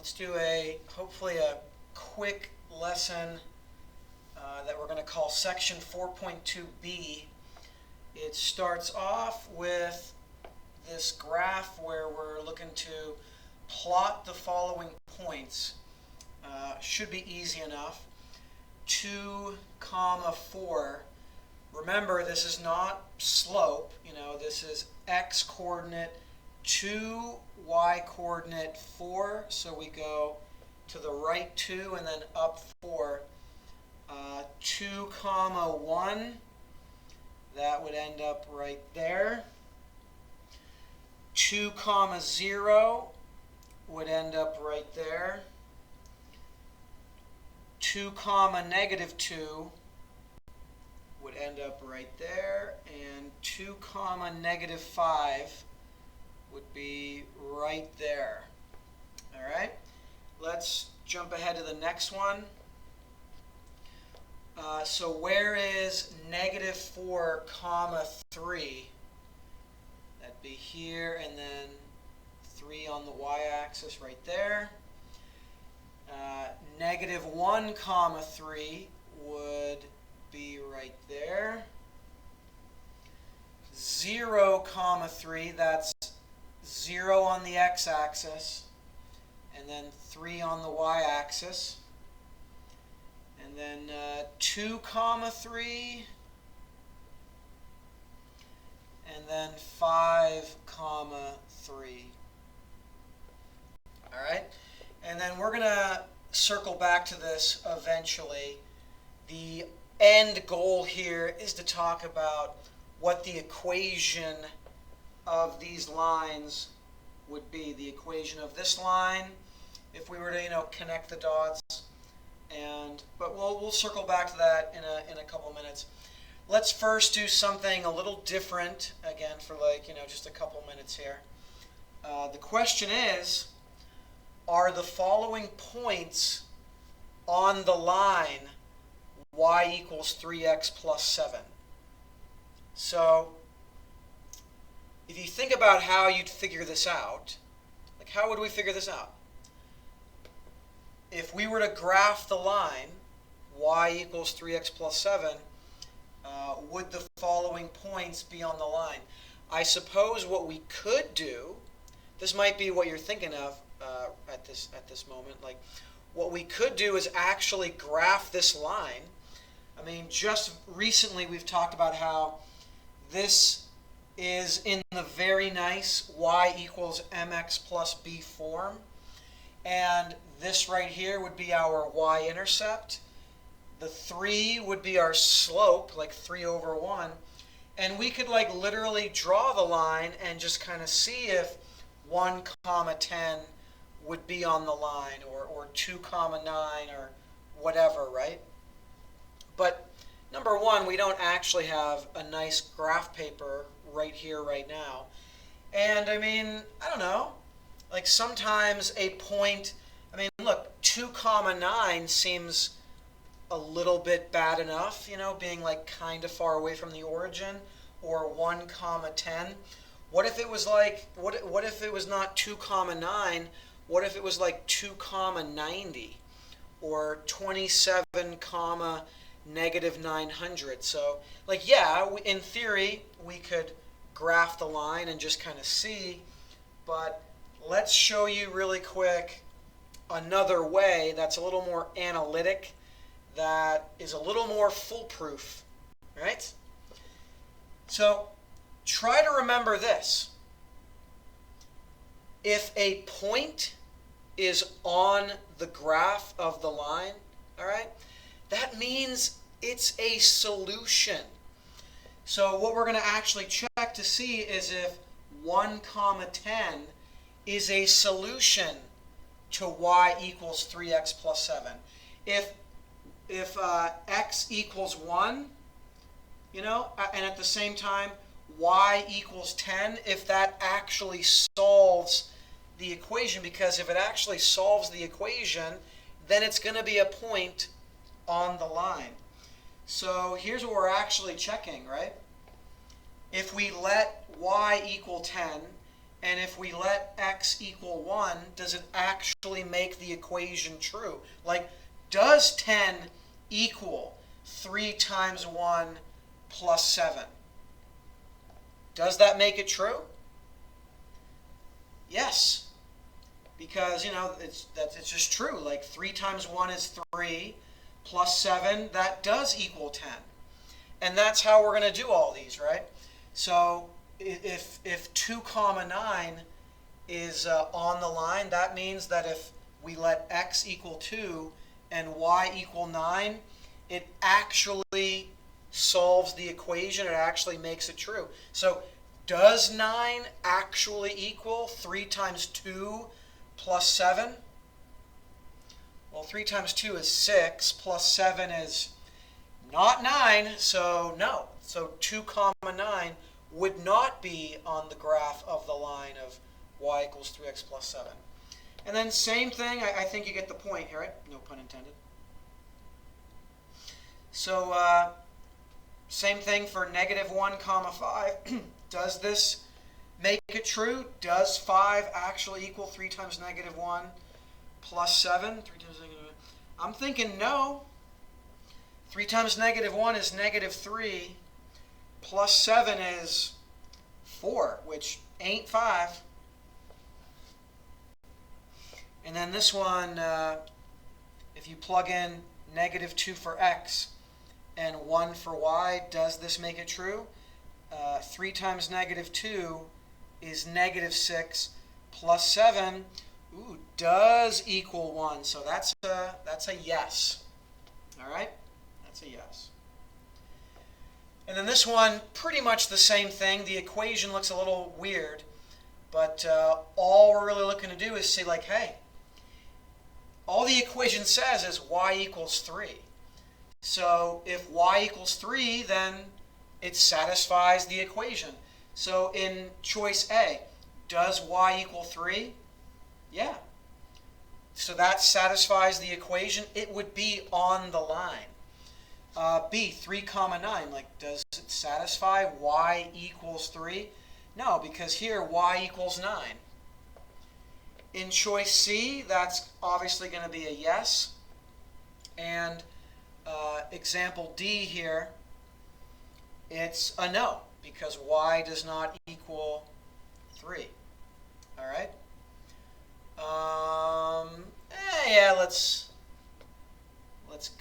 Let's do hopefully a quick lesson that we're going to call section 4.2b. It starts off with this graph where we're looking to plot the following points. Should be easy enough. 2, 4. Remember, this is not slope. This is x coordinate 2, y coordinate 4. So we go to the right 2 and then up 4. 2, 1. That would end up right there. 2, 0 would end up right there. 2, -2 would end up right there, and 2, -5 would be right there. All right, let's jump ahead to the next one. So where is -4, 3? That'd be here, and then 3 on the y-axis right there. -1, 3 would be right there. 0, 3, that's 0 on the x-axis, and then 3 on the y-axis. And then 2, 3, and then 5, 3. All right, and then we're going to circle back to this eventually. The end goal here is to talk about what the equation of these lines would be. The equation of this line, if we were to connect the dots. But we'll circle back to that in a couple minutes. Let's first do something a little different again for just a couple minutes here. The question is, are the following points on the line y = 3x + 7? So if you think about how you'd figure this out, how would we figure this out? If we were to graph the line y = 3x + 7, would the following points be on the line? I suppose what we could do, this might be what you're thinking of at this moment, what we could do is actually graph this line. I mean, just recently we've talked about how this is in the very nice y = mx + b form. And this right here would be our y-intercept. The 3 would be our slope, 3/1. And we could literally draw the line and just kind of see if 1, 10 would be on the line, or 2, 9, or whatever, right? But number one, we don't actually have a nice graph paper right here, right now. And I mean, I don't know. Sometimes a point, look, 2, 9 seems a little bit bad enough, being kind of far away from the origin, or 1, 10. What if it was what if it was not 2, 9? What if it was 2, 90, or 27, -900? So yeah, in theory we could graph the line and just kind of see, but let's show you really quick another way that's a little more analytic, that is a little more foolproof, right? So try to remember this. If a point is on the graph of the line, all right, that means it's a solution. So what we're going to actually check to see is if 1, 10 is a solution to y = 3x + 7. If x = 1, and at the same time y = 10, if that actually solves the equation, because if it actually solves the equation, then it's going to be a point on the line. So here's what we're actually checking, right? If we let y = 10 And if we let x equal 1, does it actually make the equation true? Like, does 10 equal 3 times 1 plus 7? Does that make it true? Yes. Because, it's just true. Like, 3 times 1 is 3, plus 7, that does equal 10. And that's how we're going to do all these, right? So if 2 comma 9 is on the line, that means that if we let x equal 2 and y equal 9, it actually solves the equation. It actually makes it true. So does 9 actually equal 3 times 2 plus 7? Well, 3 times 2 is 6, plus 7 is not 9, so no. So 2 comma 9 would not be on the graph of the line of y equals 3x plus 7. And then same thing, I think you get the point here, right? No pun intended. So same thing for negative 1 comma 5. Does this make it true? Does 5 actually equal 3 times negative 1 plus 7? 3 times negative 1. I'm thinking no. 3 times negative 1 is negative 3, plus 7 is 4, which ain't 5. And then this one, if you plug in negative 2 for x and 1 for y, does this make it true? 3 times negative 2 is negative 6, plus 7, does equal 1. So that's a yes. All right? That's a yes. And then this one, pretty much the same thing. The equation looks a little weird, but all we're really looking to do is say, like, hey, all the equation says is y equals 3. So if y equals 3, then it satisfies the equation. So in choice A, does y equal 3? Yeah. So that satisfies the equation. It would be on the line. B, 3 comma 9, like, does it satisfy y equals 3? No, because here y equals 9. In choice C, that's obviously going to be a yes. And example D here, it's a no, because y does not equal 3. All right? Yeah, let's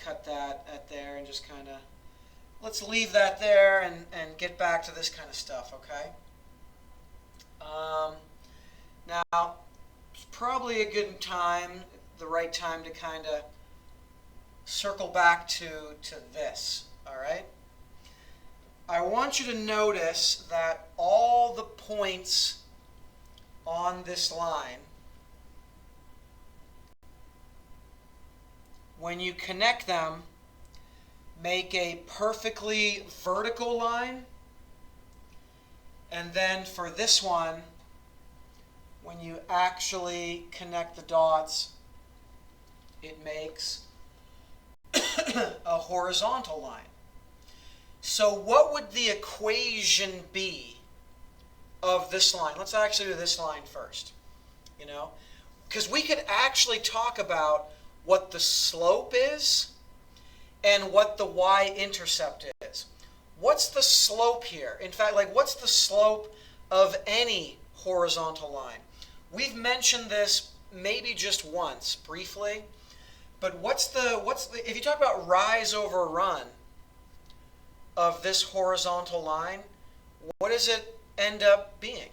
cut that at there and just kind of, let's leave that there and get back to this kind of stuff, okay? Now, it's probably a good time, the right time to kind of circle back to this, all right? I want you to notice that all the points on this line, when you connect them, make a perfectly vertical line. And then for this one, when you actually connect the dots, it makes a horizontal line. So what would the equation be of this line? Let's actually do this line first, because we could actually talk about what the slope is and what the y-intercept is. What's the slope here? In fact, what's the slope of any horizontal line? We've mentioned this maybe just once, briefly, but what's the if you talk about rise over run of this horizontal line, what does it end up being?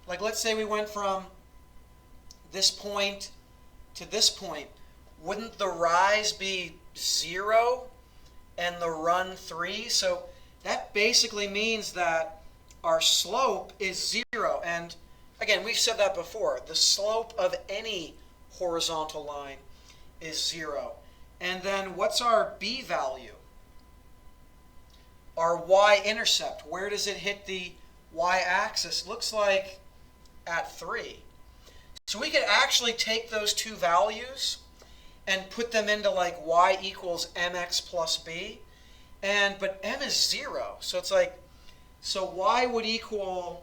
Like, let's say we went from this point to this point. Wouldn't the rise be 0 and the run 3? So that basically means that our slope is 0. And again, we've said that before. The slope of any horizontal line is 0. And then what's our b value? Our y-intercept, where does it hit the y-axis? Looks like at 3. So we could actually take those two values and put them into like y equals mx plus b, but m is 0. So it's like, so y would equal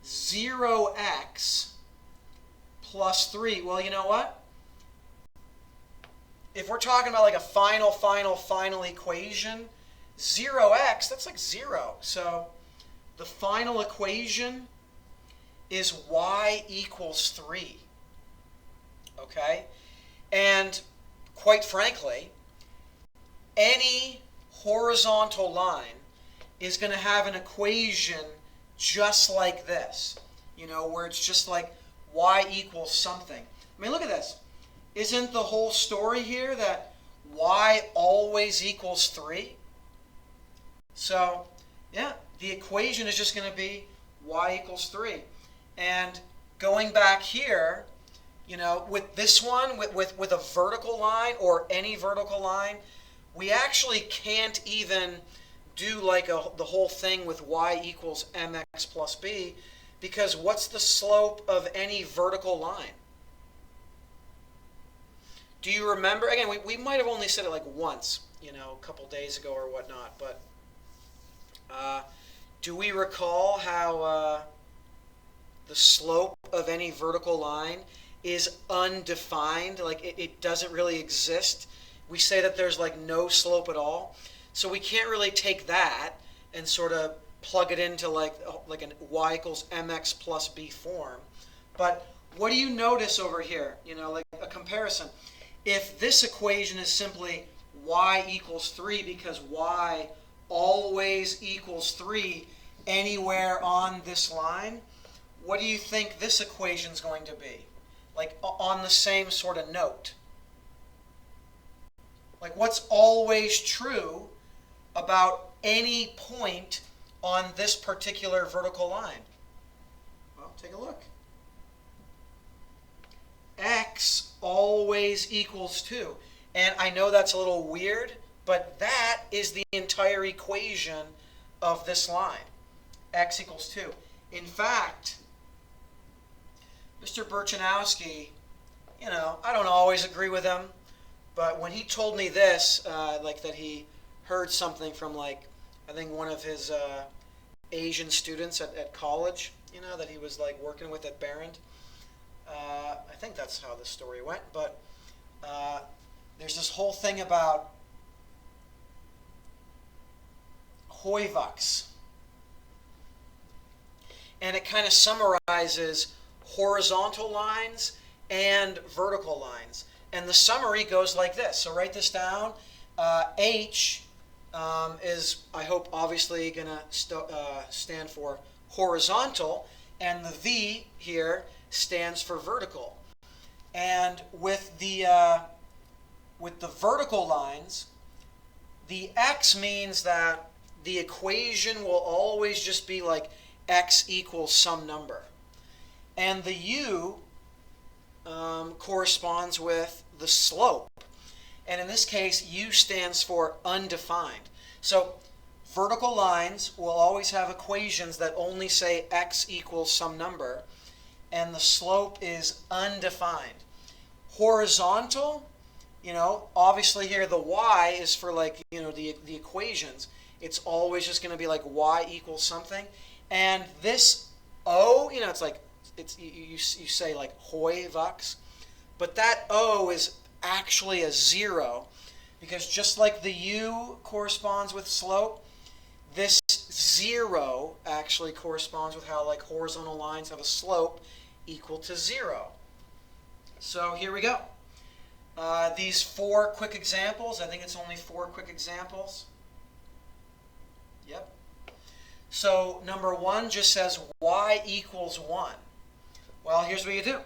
0x plus 3. Well, you know what? If we're talking about like a final equation, 0x, that's like 0. So the final equation is y equals 3. Okay? And quite frankly, any horizontal line is going to have an equation just like this, where it's just like y equals something. I mean, look at this. Isn't the whole story here that y always equals 3? So, yeah, the equation is just going to be y equals 3. And going back here, with this one, with a vertical line or any vertical line, we actually can't even do like the whole thing with y equals mx plus b, because what's the slope of any vertical line? Do you remember? Again, we might have only said it like once, a couple days ago or whatnot, but do we recall how the slope of any vertical line is undefined? Like it doesn't really exist. We say that there's like no slope at all. So we can't really take that and sort of plug it into like an y equals mx plus b form. But what do you notice over here? Like a comparison. If this equation is simply y equals 3 because y always equals 3 anywhere on this line, what do you think this equation is going to be? Like on the same sort of note. Like what's always true about any point on this particular vertical line? Well, take a look. X always equals 2. And I know that's a little weird, but that is the entire equation of this line. X equals 2. In fact, Mr. Burchanowski, I don't always agree with him, but when he told me this, like that he heard something from like, I think one of his Asian students at college, that he was like working with at Barron. I think that's how the story went, but there's this whole thing about Hoivux. And it kind of summarizes horizontal lines and vertical lines. And the summary goes like this. So write this down. H is, I hope, obviously going to stand for horizontal. And the V here stands for vertical. And with the vertical lines, the X means that the equation will always just be like X equals some number. And the U corresponds with the slope. And in this case, U stands for undefined. So vertical lines will always have equations that only say X equals some number, and the slope is undefined. Horizontal, obviously here the Y is for like, the equations. It's always just going to be like Y equals something. And this O, it's like, you say like Hoivux, but that O is actually a 0, because just like the U corresponds with slope, this 0 actually corresponds with how like horizontal lines have a slope equal to 0. So here we go. These 4 quick examples, I think it's only 4 quick examples. Yep. So number 1 just says y equals 1. Well, here's what you do.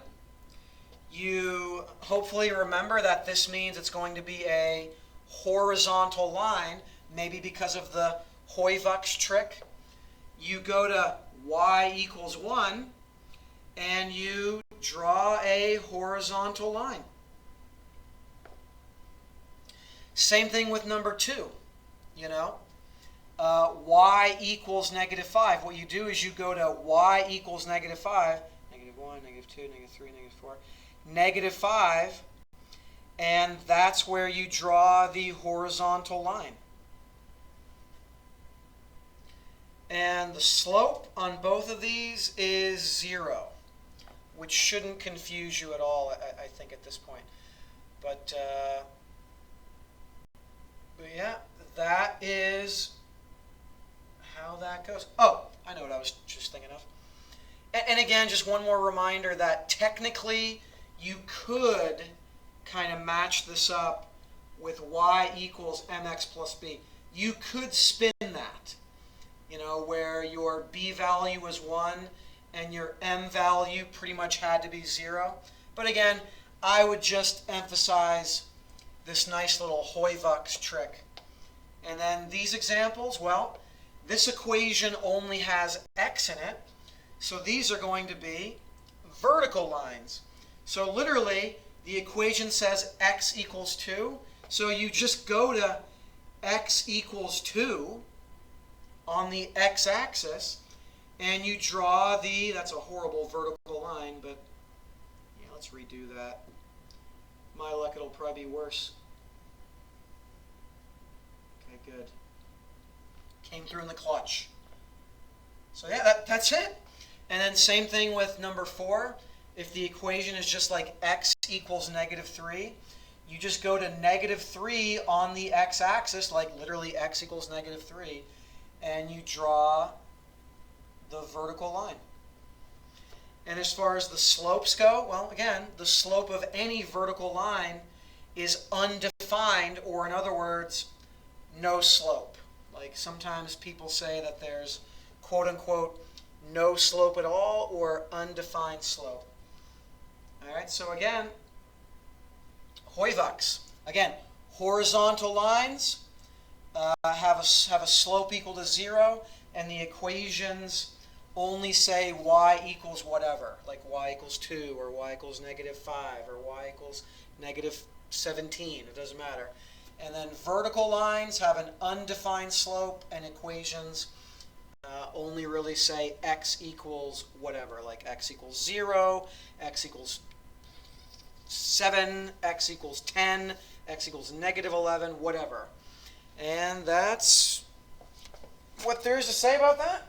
You hopefully remember that this means it's going to be a horizontal line, maybe because of the Hoivux trick. You go to y equals 1, and you draw a horizontal line. Same thing with number 2, y equals -5. What you do is you go to y equals -5, -1, -2, -3, -4, -5, and that's where you draw the horizontal line. And the slope on both of these is 0, which shouldn't confuse you at all, I think, at this point. But yeah, that is how that goes. Oh, I know what I was just thinking of. And again, just one more reminder that technically you could kind of match this up with y equals mx plus b. You could spin that, where your b value is 1 and your m value pretty much had to be 0. But again, I would just emphasize this nice little Hoivux trick. And then these examples, well, this equation only has x in it, so these are going to be vertical lines. So literally, the equation says x equals 2, so you just go to x equals 2 on the x-axis, and you draw that's a horrible vertical line, but yeah, let's redo that. My luck, it'll probably be worse. Okay, good. Came through in the clutch. So yeah, that's it. And then same thing with number 4. If the equation is just like x equals -3, you just go to -3 on the x-axis, like literally x equals -3, and you draw the vertical line. And as far as the slopes go, well, again, the slope of any vertical line is undefined, or in other words, no slope. Like sometimes people say that there's quote-unquote no slope at all or undefined slope. All right, so again, Hoivux. Again, horizontal lines have a slope equal to 0, and the equations only say y equals whatever, like y equals 2, or y equals -5, or y equals -17. It doesn't matter. And then vertical lines have an undefined slope, and equations only really say x equals whatever, like x equals 0, x equals 7, x equals 10, x equals -11, whatever. And that's what there is to say about that.